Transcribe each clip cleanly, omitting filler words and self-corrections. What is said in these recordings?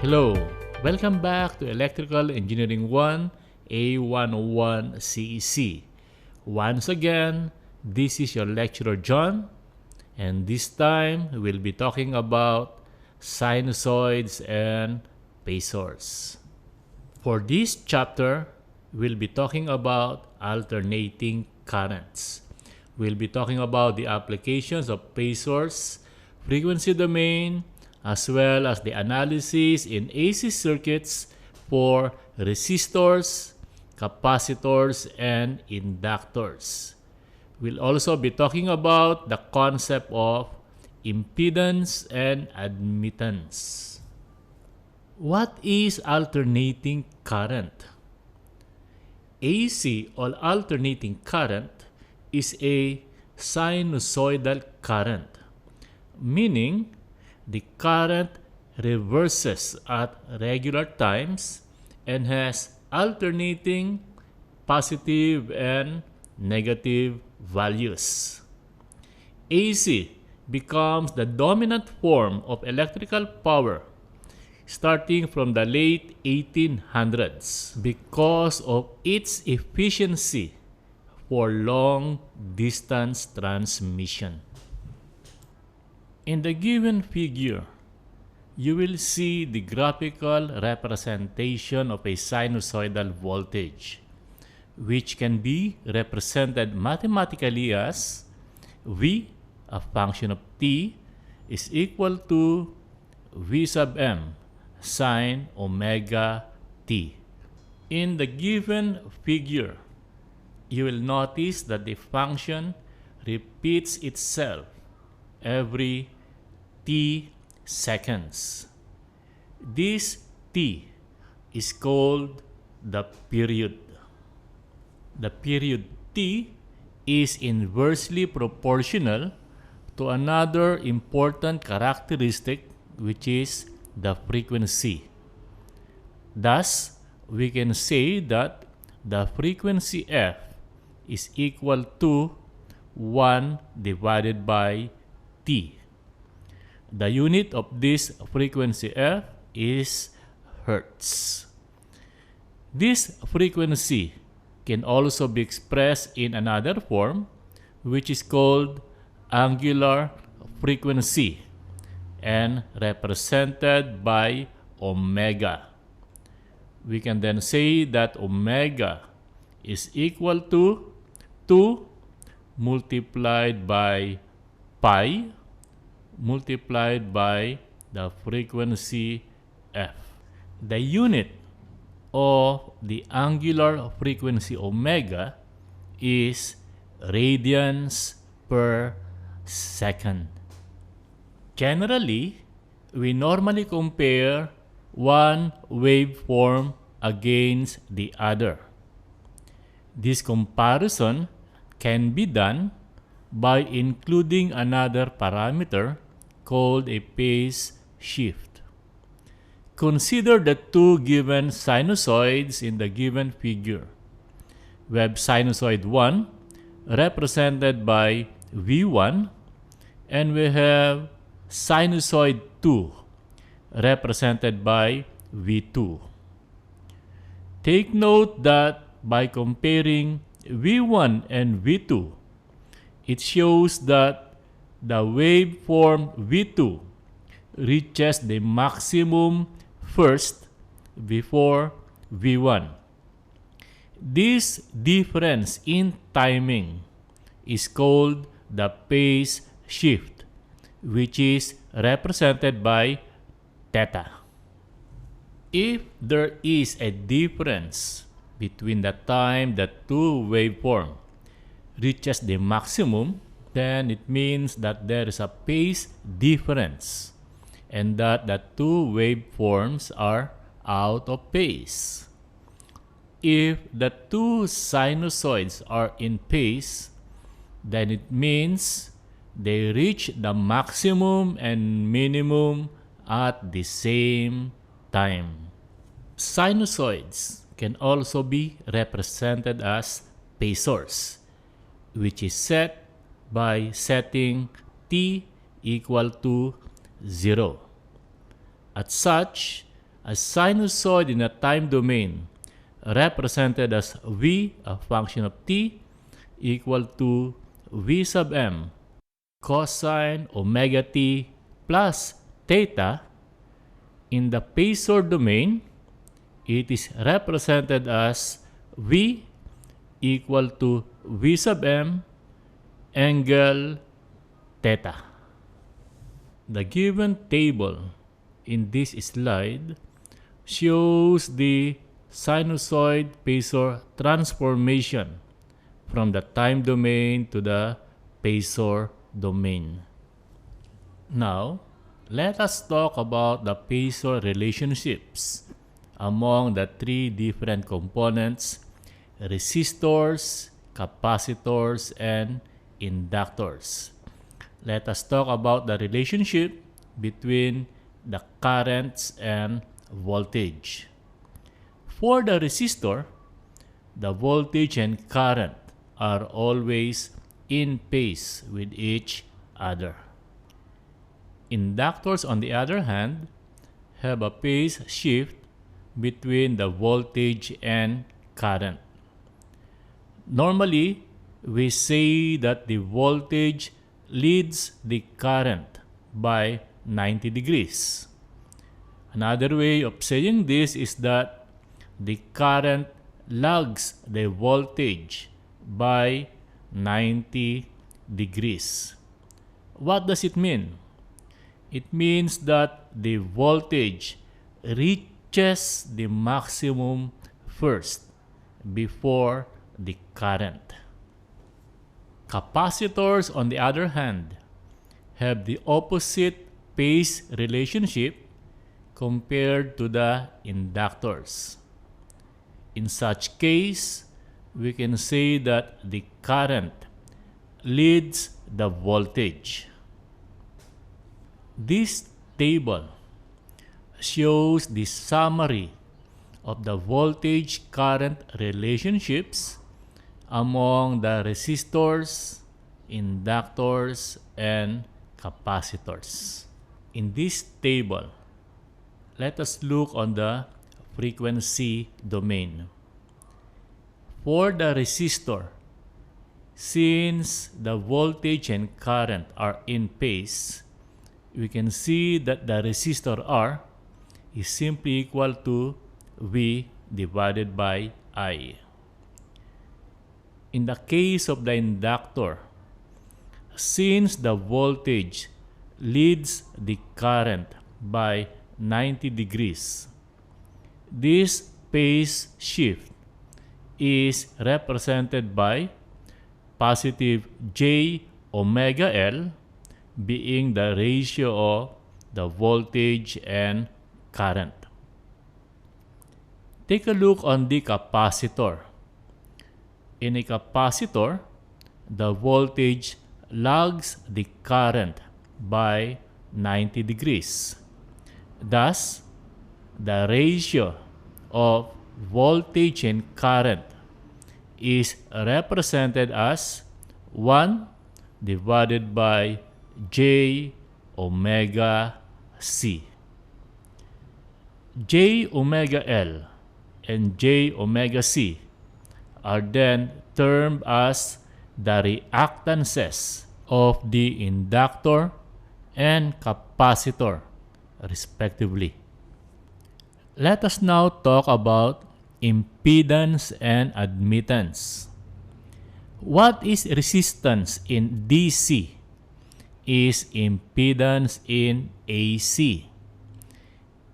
Hello, welcome back to Electrical Engineering 1 A101CEC. Once again, this is your lecturer John, and this time we'll be talking about sinusoids and phasors. For this chapter, we'll be talking about alternating currents. We'll be talking about the applications of phasors, frequency domain, as well as the analysis in AC circuits for resistors, capacitors, and inductors. We'll also be talking about the concept of impedance and admittance. What is alternating current? AC or alternating current is a sinusoidal current, meaning the current reverses at regular times and has alternating positive and negative values. AC becomes the dominant form of electrical power starting from the late 1800s because of its efficiency for long-distance transmission. In the given figure, you will see the graphical representation of a sinusoidal voltage, which can be represented mathematically as V, a function of t, is equal to V sub m sine omega t. In the given figure, you will notice that the function repeats itself every t seconds. This t is called the period. The period t is inversely proportional to another important characteristic, which is the frequency. Thus, we can say that the frequency f is equal to 1 divided by t. The unit of this frequency f is hertz. This frequency can also be expressed in another form, which is called angular frequency and represented by omega. We can then say that omega is equal to 2 multiplied by pi multiplied by the frequency f. The unit of the angular frequency omega is radians per second. Generally, we normally compare one waveform against the other. This comparison can be done by including another parameter called a phase shift. Consider the two given sinusoids in the given figure. We have sinusoid 1 represented by V1, and we have sinusoid 2 represented by V2. Take note that by comparing V1 and V2, it shows that the waveform V2 reaches the maximum first before V1. This difference in timing is called the phase shift, which is represented by theta. If there is a difference between the time the two waveforms reaches the maximum, then it means that there is a phase difference and that the two waveforms are out of phase. If the two sinusoids are in phase, then it means they reach the maximum and minimum at the same time. Sinusoids can also be represented as phasors, which is set by setting t equal to 0. As such, A sinusoid in a time domain represented as v, a function of t, equal to v sub m cosine omega t plus theta. In the phasor domain, it is represented as v equal to v sub m angle theta. The given table in this slide shows the sinusoid phasor transformation from the time domain to the phasor domain. Now, let us talk about the phasor relationships among the three different components: resistors, capacitors, and inductors. Let us talk about the relationship between the currents and voltage. For the resistor, the voltage and current are always in phase with each other. Inductors, on the other hand, have a phase shift between the voltage and current. Normally, we say that the voltage leads the current by 90 degrees. Another way of saying this is that the current lags the voltage by 90 degrees. What does it mean? It means that the voltage reaches the maximum first before the current. Capacitors, on the other hand, have the opposite phase relationship compared to the inductors. In such case, we can say that the current leads the voltage. This table shows the summary of the voltage-current relationships among the resistors, inductors, and capacitors. In this table, let us look on the frequency domain. For the resistor, since the voltage and current are in phase, we can see that the resistor R is simply equal to V divided by I. In the case of the inductor, since the voltage leads the current by 90 degrees, this phase shift is represented by positive J omega L being the ratio of the voltage and current. Take a look on the capacitor. In a capacitor, the voltage lags the current by 90 degrees. Thus, the ratio of voltage and current is represented as 1 divided by J omega C. J omega L and J omega C are then termed as the reactances of the inductor and capacitor, respectively. Let us now talk about impedance and admittance. What is resistance in DC is impedance in AC.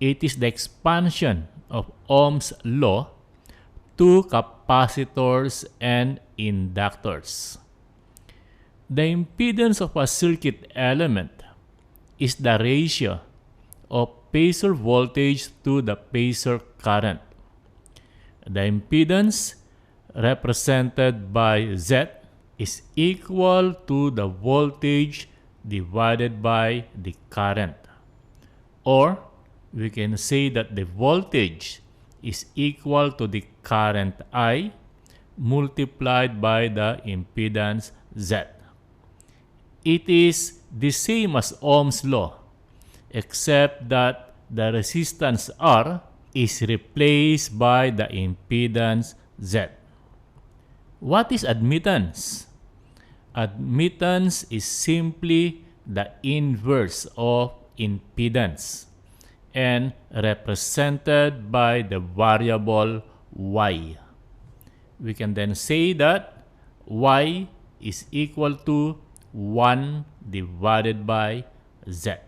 It is the expansion of Ohm's law to capacitors and inductors. The impedance of a circuit element is the ratio of phasor voltage to the phasor current. The impedance, represented by Z, is equal to the voltage divided by the current. Or we can say that the voltage is equal to the current I multiplied by the impedance Z. It is the same as Ohm's law, except that the resistance R is replaced by the impedance Z. What is admittance? Admittance is simply the inverse of impedance and represented by the variable Y. We can then say that Y is equal to 1 divided by Z.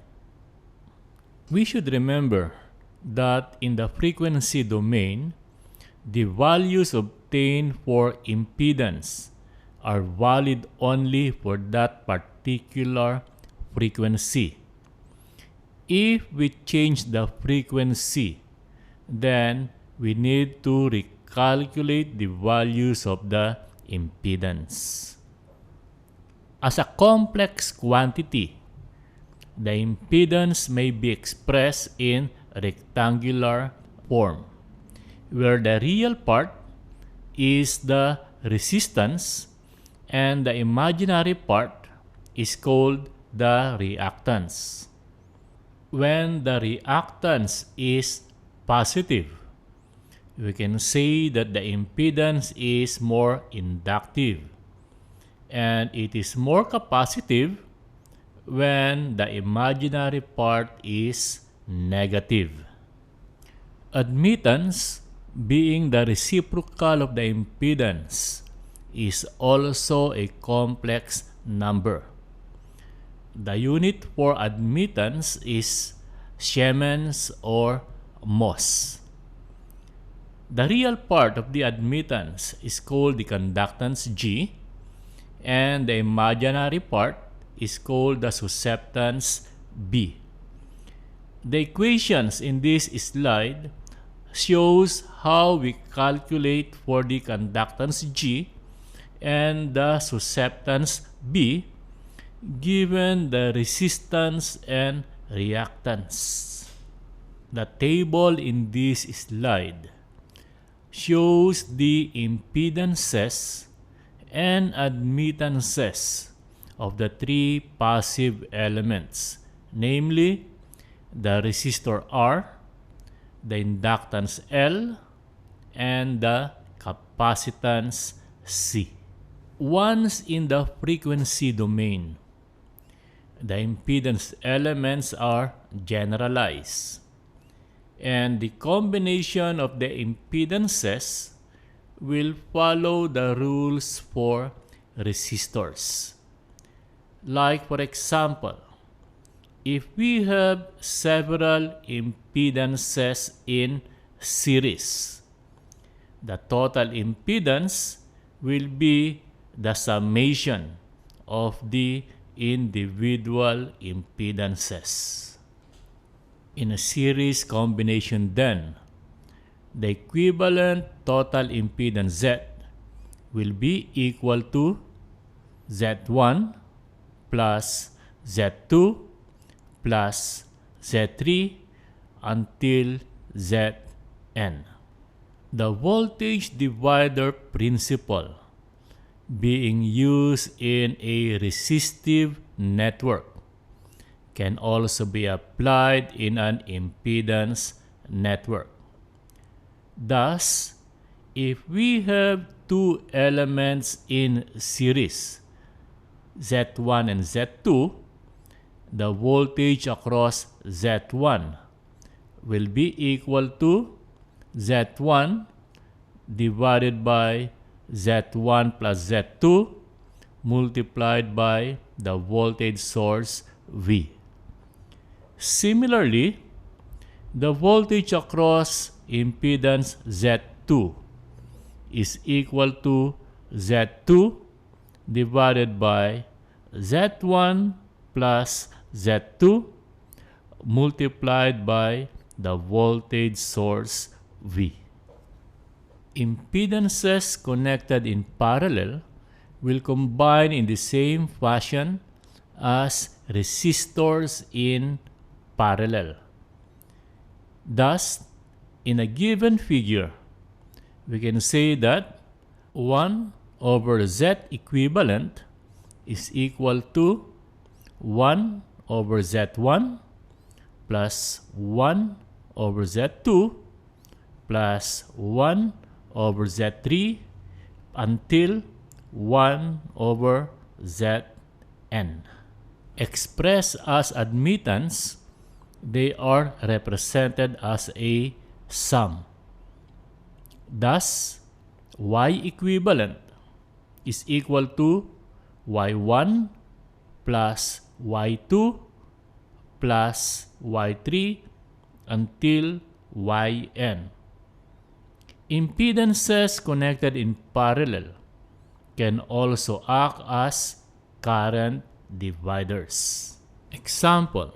We should remember that in the frequency domain, the values obtained for impedance are valid only for that particular frequency. If we change the frequency, then we need to recalculate the values of the impedance. As a complex quantity, the impedance may be expressed in rectangular form, where the real part is the resistance and the imaginary part is called the reactance. When the reactance is positive, we can say that the impedance is more inductive, and it is more capacitive when the imaginary part is negative. Admittance, being the reciprocal of the impedance, is also a complex number. The unit for admittance is Siemens or Mohs. The real part of the admittance is called the conductance G, and the imaginary part is called the susceptance B. The equations in this slide shows how we calculate for the conductance G and the susceptance B given the resistance and reactance. The table in this slide shows the impedances and admittances of the three passive elements, namely the resistor R, the inductance L, and the capacitance C. Once in the frequency domain, the impedance elements are generalized, and the combination of the impedances will follow the rules for resistors. Like, for example, if we have several impedances in series, the total impedance will be the summation of the individual impedances. In a series combination then, the equivalent total impedance Z will be equal to Z1 plus Z2 plus Z3 until Zn. The voltage divider principle being used in a resistive network can also be applied in an impedance network. Thus, if we have two elements in series, Z1 and Z2, the voltage across Z1 will be equal to Z1 divided by Z1 plus Z2 multiplied by the voltage source V. Similarly, the voltage across impedance Z2 is equal to Z2 divided by Z1 plus Z2 multiplied by the voltage source V. Impedances connected in parallel will combine in the same fashion as resistors in parallel. Thus, in a given figure, we can say that 1 over Z equivalent is equal to 1 over Z1 plus 1 over Z2 plus 1 over Z3 until 1 over Zn. Expressed as admittance, they are represented as a sum. Thus, Y equivalent is equal to Y1 plus Y2 plus Y3 until Yn. Impedances connected in parallel can also act as current dividers. Example,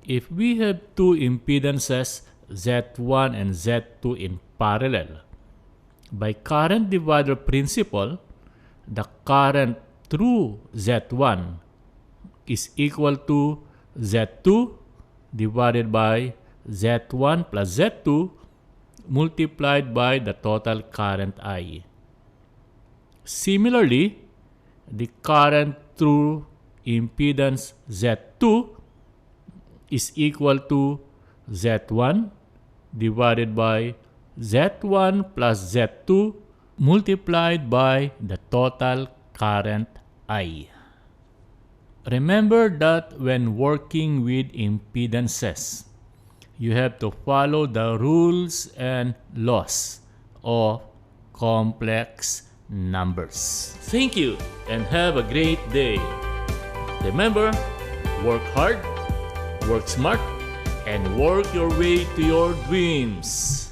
if we have two impedances Z1 and Z2 in parallel, by current divider principle, the current through Z1 is equal to Z2 divided by Z1 plus Z2 multiplied by the total current I. Similarly, the current through impedance Z2 is equal to Z1 divided by Z1 plus Z2 multiplied by the total current I. Remember that when working with impedances, you have to follow the rules and laws of complex numbers. Thank you and have a great day. Remember, work hard, work smart, and work your way to your dreams.